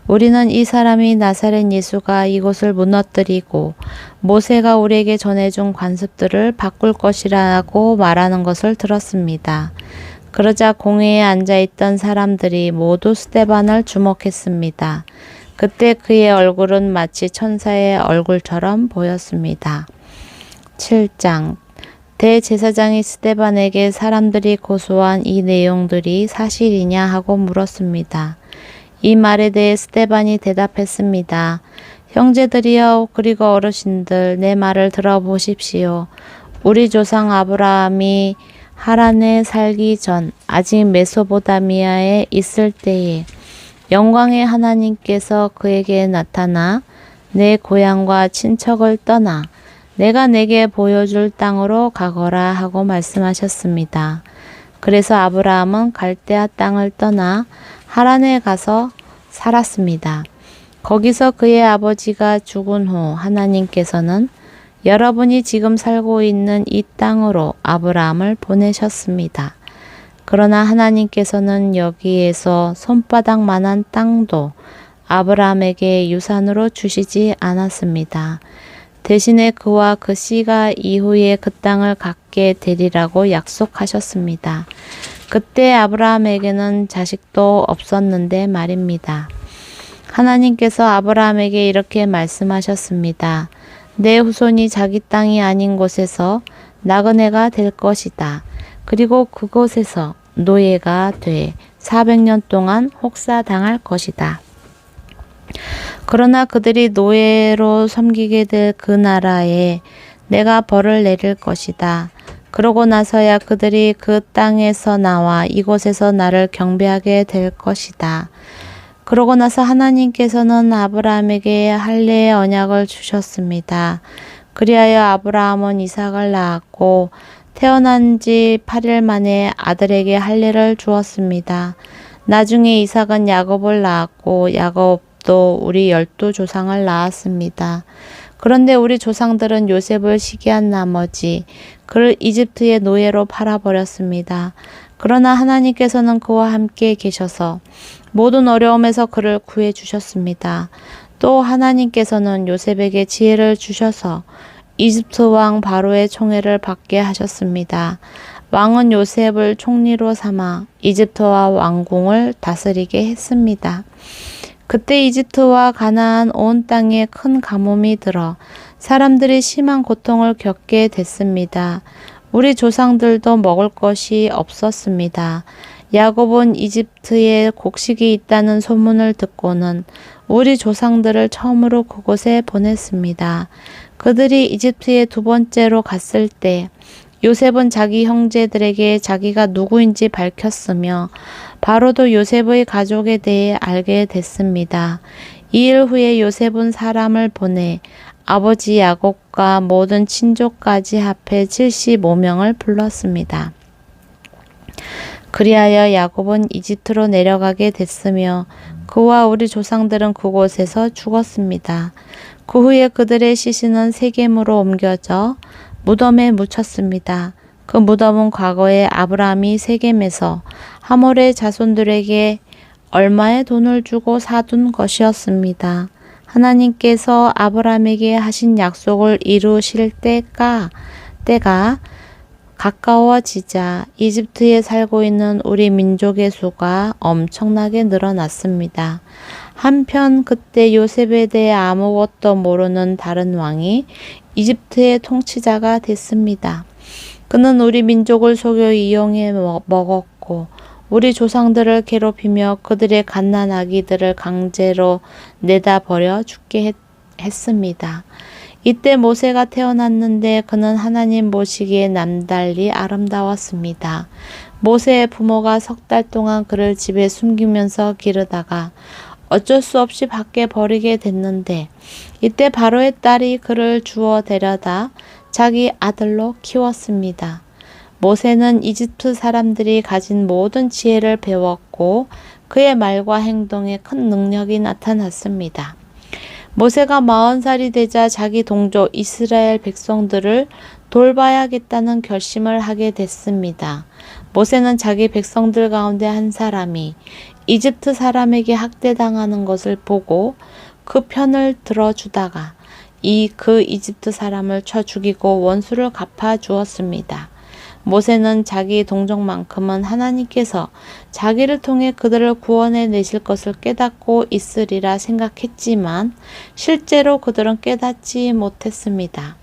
우리는 이 사람이 나사렛 예수가 이곳을 무너뜨리고 모세가 우리에게 전해준 관습들을 바꿀 것이라고 말하는 것을 들었습니다. 그러자 공회에 앉아있던 사람들이 모두 스데반을 주목했습니다. 그때 그의 얼굴은 마치 천사의 얼굴처럼 보였습니다. 7장. 대제사장이 스데반에게 사람들이 고소한 이 내용들이 사실이냐 하고 물었습니다. 이 말에 대해 스데반이 대답했습니다. 형제들이여 그리고 어르신들 내 말을 들어보십시오. 우리 조상 아브라함이 하란에 살기 전 아직 메소포타미아에 있을 때에 영광의 하나님께서 그에게 나타나 내 고향과 친척을 떠나 내가 내게 보여줄 땅으로 가거라 하고 말씀하셨습니다. 그래서 아브라함은 갈대아 땅을 떠나 하란에 가서 살았습니다. 거기서 그의 아버지가 죽은 후 하나님께서는 여러분이 지금 살고 있는 이 땅으로 아브라함을 보내셨습니다. 그러나 하나님께서는 여기에서 손바닥만한 땅도 아브라함에게 유산으로 주시지 않았습니다. 대신에 그와 그 씨가 이후에 그 땅을 갖게 되리라고 약속하셨습니다. 그때 아브라함에게는 자식도 없었는데 말입니다. 하나님께서 아브라함에게 이렇게 말씀하셨습니다. 내 후손이 자기 땅이 아닌 곳에서 나그네가 될 것이다. 그리고 그곳에서 노예가 돼 400년 동안 혹사당할 것이다. 그러나 그들이 노예로 섬기게 될 그 나라에 내가 벌을 내릴 것이다. 그러고 나서야 그들이 그 땅에서 나와 이곳에서 나를 경배하게 될 것이다. 그러고 나서 하나님께서는 아브라함에게 할례의 언약을 주셨습니다. 그리하여 아브라함은 이삭을 낳았고 태어난 지 8일 만에 아들에게 할례를 주었습니다. 나중에 이삭은 야곱을 낳았고 야곱도 우리 12조상을 낳았습니다. 그런데 우리 조상들은 요셉을 시기한 나머지 그를 이집트의 노예로 팔아버렸습니다. 그러나 하나님께서는 그와 함께 계셔서 모든 어려움에서 그를 구해주셨습니다. 또 하나님께서는 요셉에게 지혜를 주셔서 이집트 왕 바로의 총애를 받게 하셨습니다. 왕은 요셉을 총리로 삼아 이집트와 왕궁을 다스리게 했습니다. 그때 이집트와 가나안 온 땅에 큰 가뭄이 들어 사람들이 심한 고통을 겪게 됐습니다. 우리 조상들도 먹을 것이 없었습니다. 야곱은 이집트에 곡식이 있다는 소문을 듣고는 우리 조상들을 처음으로 그곳에 보냈습니다. 그들이 이집트에 두 번째로 갔을 때 요셉은 자기 형제들에게 자기가 누구인지 밝혔으며 바로도 요셉의 가족에 대해 알게 됐습니다. 2일 후에 요셉은 사람을 보내 아버지 야곱과 모든 친족까지 합해 75명을 불렀습니다. 그리하여 야곱은 이집트로 내려가게 됐으며 그와 우리 조상들은 그곳에서 죽었습니다. 그 후에 그들의 시신은 세겜으로 옮겨져 무덤에 묻혔습니다. 그 무덤은 과거에 아브라함이 세겜에서 하몰의 자손들에게 얼마의 돈을 주고 사둔 것이었습니다. 하나님께서 아브라함에게 하신 약속을 이루실 때가 가까워지자 이집트에 살고 있는 우리 민족의 수가 엄청나게 늘어났습니다. 한편 그때 요셉에 대해 아무것도 모르는 다른 왕이 이집트의 통치자가 됐습니다. 그는 우리 민족을 속여 이용해 먹었고 우리 조상들을 괴롭히며 그들의 갓난 아기들을 강제로 내다 버려 죽게 했습니다. 이때 모세가 태어났는데 그는 하나님 보시기에 남달리 아름다웠습니다. 모세의 부모가 3달 동안 그를 집에 숨기면서 기르다가 어쩔 수 없이 밖에 버리게 됐는데 이때 바로의 딸이 그를 주워 데려다 자기 아들로 키웠습니다. 모세는 이집트 사람들이 가진 모든 지혜를 배웠고 그의 말과 행동에 큰 능력이 나타났습니다. 모세가 40살이 되자 자기 동족 이스라엘 백성들을 돌봐야겠다는 결심을 하게 됐습니다. 모세는 자기 백성들 가운데 한 사람이 이집트 사람에게 학대당하는 것을 보고 그 편을 들어주다가 그 이집트 사람을 쳐 죽이고 원수를 갚아 주었습니다. 모세는 자기 동족만큼은 하나님께서 자기를 통해 그들을 구원해 내실 것을 깨닫고 있으리라 생각했지만 실제로 그들은 깨닫지 못했습니다.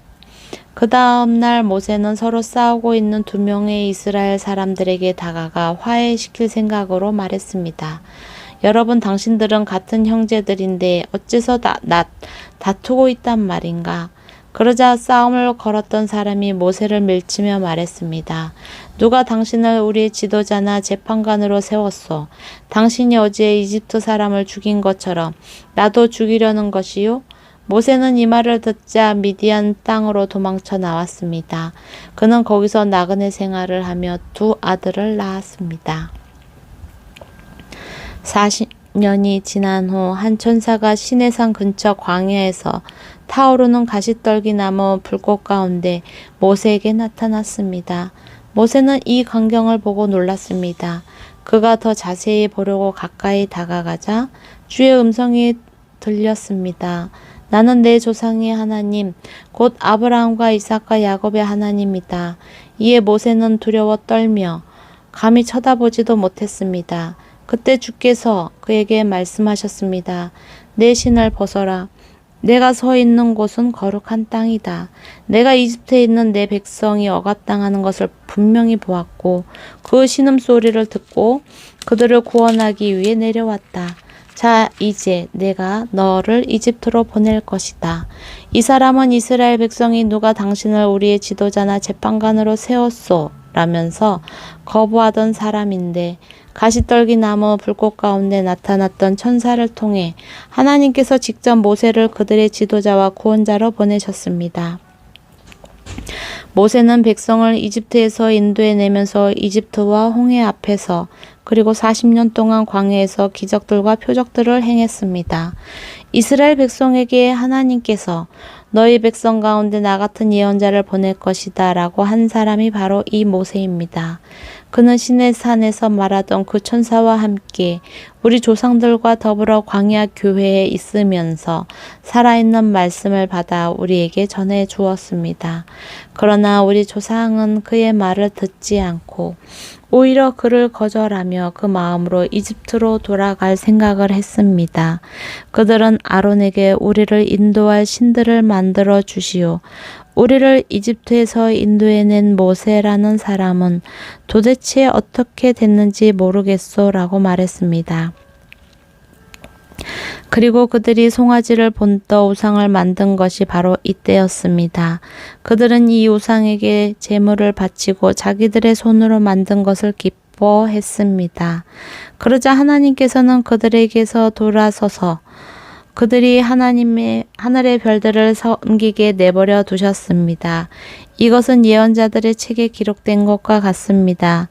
그 다음 날 모세는 서로 싸우고 있는 2명의 이스라엘 사람들에게 다가가 화해시킬 생각으로 말했습니다. 여러분, 당신들은 같은 형제들인데 어째서 다투고 있단 말인가? 그러자 싸움을 걸었던 사람이 모세를 밀치며 말했습니다. 누가 당신을 우리 지도자나 재판관으로 세웠소? 당신이 어제 이집트 사람을 죽인 것처럼 나도 죽이려는 것이요? 모세는 이 말을 듣자 미디안 땅으로 도망쳐 나왔습니다. 그는 거기서 나그네 생활을 하며 2 아들을 낳았습니다. 40년이 지난 후 한 천사가 시내산 근처 광야에서 타오르는 가시떨기 나무 불꽃 가운데 모세에게 나타났습니다. 모세는 이 광경을 보고 놀랐습니다. 그가 더 자세히 보려고 가까이 다가가자 주의 음성이 들렸습니다. 나는 내 조상의 하나님, 곧 아브라함과 이삭과 야곱의 하나님이다. 이에 모세는 두려워 떨며 감히 쳐다보지도 못했습니다. 그때 주께서 그에게 말씀하셨습니다. 내 신을 벗어라. 내가 서 있는 곳은 거룩한 땅이다. 내가 이집트에 있는 내 백성이 억압당하는 것을 분명히 보았고 그 신음소리를 듣고 그들을 구원하기 위해 내려왔다. 자, 이제 내가 너를 이집트로 보낼 것이다. 이 사람은 이스라엘 백성이 누가 당신을 우리의 지도자나 재판관으로 세웠소? 라면서 거부하던 사람인데 가시떨기 나무 불꽃 가운데 나타났던 천사를 통해 하나님께서 직접 모세를 그들의 지도자와 구원자로 보내셨습니다. 모세는 백성을 이집트에서 인도해내면서 이집트와 홍해 앞에서 그리고 40년 동안 광야에서 기적들과 표적들을 행했습니다. 이스라엘 백성에게 하나님께서 너희 백성 가운데 나 같은 예언자를 보낼 것이다 라고 한 사람이 바로 이 모세입니다. 그는 시내산에서 말하던 그 천사와 함께 우리 조상들과 더불어 광야 교회에 있으면서 살아있는 말씀을 받아 우리에게 전해 주었습니다. 그러나 우리 조상은 그의 말을 듣지 않고 오히려 그를 거절하며 그 마음으로 이집트로 돌아갈 생각을 했습니다. 그들은 아론에게 우리를 인도할 신들을 만들어 주시오. 우리를 이집트에서 인도해낸 모세라는 사람은 도대체 어떻게 됐는지 모르겠소 라고 말했습니다. 그리고 그들이 송아지를 본떠 우상을 만든 것이 바로 이때였습니다. 그들은 이 우상에게 제물을 바치고 자기들의 손으로 만든 것을 기뻐했습니다. 그러자 하나님께서는 그들에게서 돌아서서 그들이 하나님의 하늘의 별들을 섬기게 내버려 두셨습니다. 이것은 예언자들의 책에 기록된 것과 같습니다.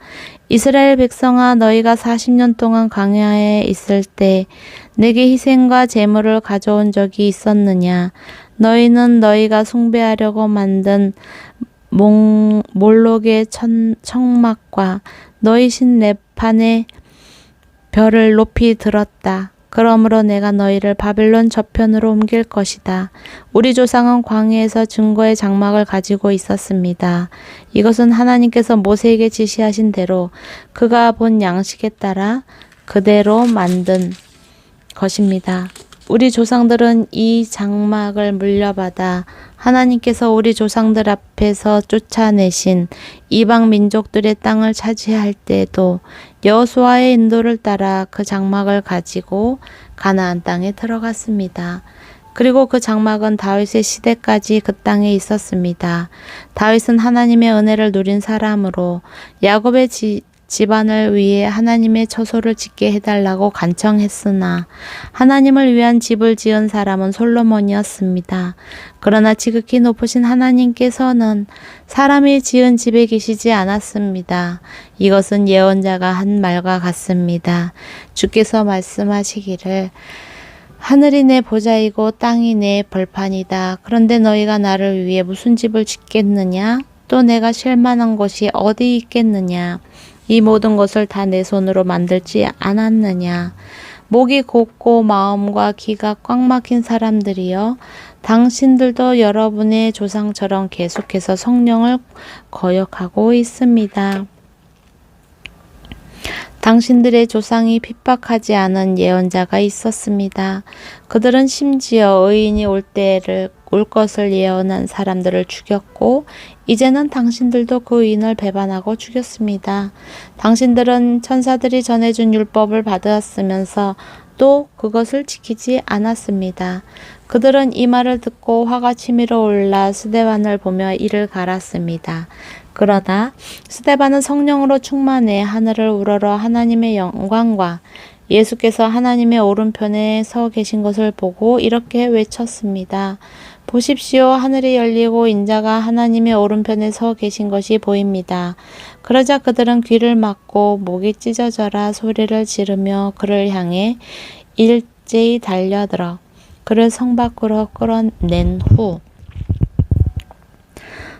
이스라엘 백성아, 너희가 40년 동안 광야에 있을 때 내게 희생과 제물을 가져온 적이 있었느냐? 너희는 너희가 숭배하려고 만든 몰록의 청막과 너희 신 레판의 별을 높이 들었다. 그러므로 내가 너희를 바벨론 저편으로 옮길 것이다. 우리 조상은 광야에서 증거의 장막을 가지고 있었습니다. 이것은 하나님께서 모세에게 지시하신 대로 그가 본 양식에 따라 그대로 만든 것입니다. 우리 조상들은 이 장막을 물려받아 하나님께서 우리 조상들 앞에서 쫓아내신 이방 민족들의 땅을 차지할 때에도 여호수아의 인도를 따라 그 장막을 가지고 가나안 땅에 들어갔습니다. 그리고 그 장막은 다윗의 시대까지 그 땅에 있었습니다. 다윗은 하나님의 은혜를 누린 사람으로 야곱의 집안을 위해 하나님의 처소를 짓게 해달라고 간청했으나 하나님을 위한 집을 지은 사람은 솔로몬이었습니다. 그러나 지극히 높으신 하나님께서는 사람이 지은 집에 계시지 않았습니다. 이것은 예언자가 한 말과 같습니다. 주께서 말씀하시기를 하늘이 내 보좌이고 땅이 내 벌판이다. 그런데 너희가 나를 위해 무슨 집을 짓겠느냐? 또 내가 쉴 만한 곳이 어디 있겠느냐? 이 모든 것을 다 내 손으로 만들지 않았느냐? 목이 곧고 마음과 귀가 꽉 막힌 사람들이여, 당신들도 여러분의 조상처럼 계속해서 성령을 거역하고 있습니다. 당신들의 조상이 핍박하지 않은 예언자가 있었습니다. 그들은 심지어 의인이 올 것을 예언한 사람들을 죽였고 이제는 당신들도 그 의인을 배반하고 죽였습니다. 당신들은 천사들이 전해준 율법을 받았으면서 또 그것을 지키지 않았습니다. 그들은 이 말을 듣고 화가 치밀어 올라 스데반을 보며 이를 갈았습니다. 그러나 스데반은 성령으로 충만해 하늘을 우러러 하나님의 영광과 예수께서 하나님의 오른편에 서 계신 것을 보고 이렇게 외쳤습니다. 보십시오. 하늘이 열리고 인자가 하나님의 오른편에 서 계신 것이 보입니다. 그러자 그들은 귀를 막고 목이 찢어져라 소리를 지르며 그를 향해 일제히 달려들어 그를 성 밖으로 끌어낸 후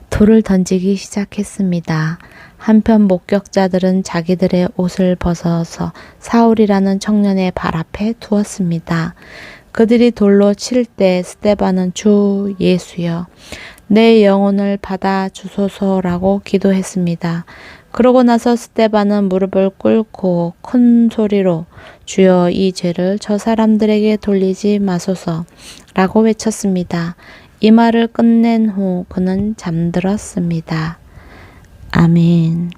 돌을 던지기 시작했습니다. 한편 목격자들은 자기들의 옷을 벗어서 사울이라는 청년의 발 앞에 두었습니다. 그들이 돌로 칠 때 스데반은 주 예수여 내 영혼을 받아 주소서라고 기도했습니다. 그러고 나서 스데반은 무릎을 꿇고 큰 소리로 주여 이 죄를 저 사람들에게 돌리지 마소서라고 외쳤습니다. 이 말을 끝낸 후 그는 잠들었습니다. 아멘.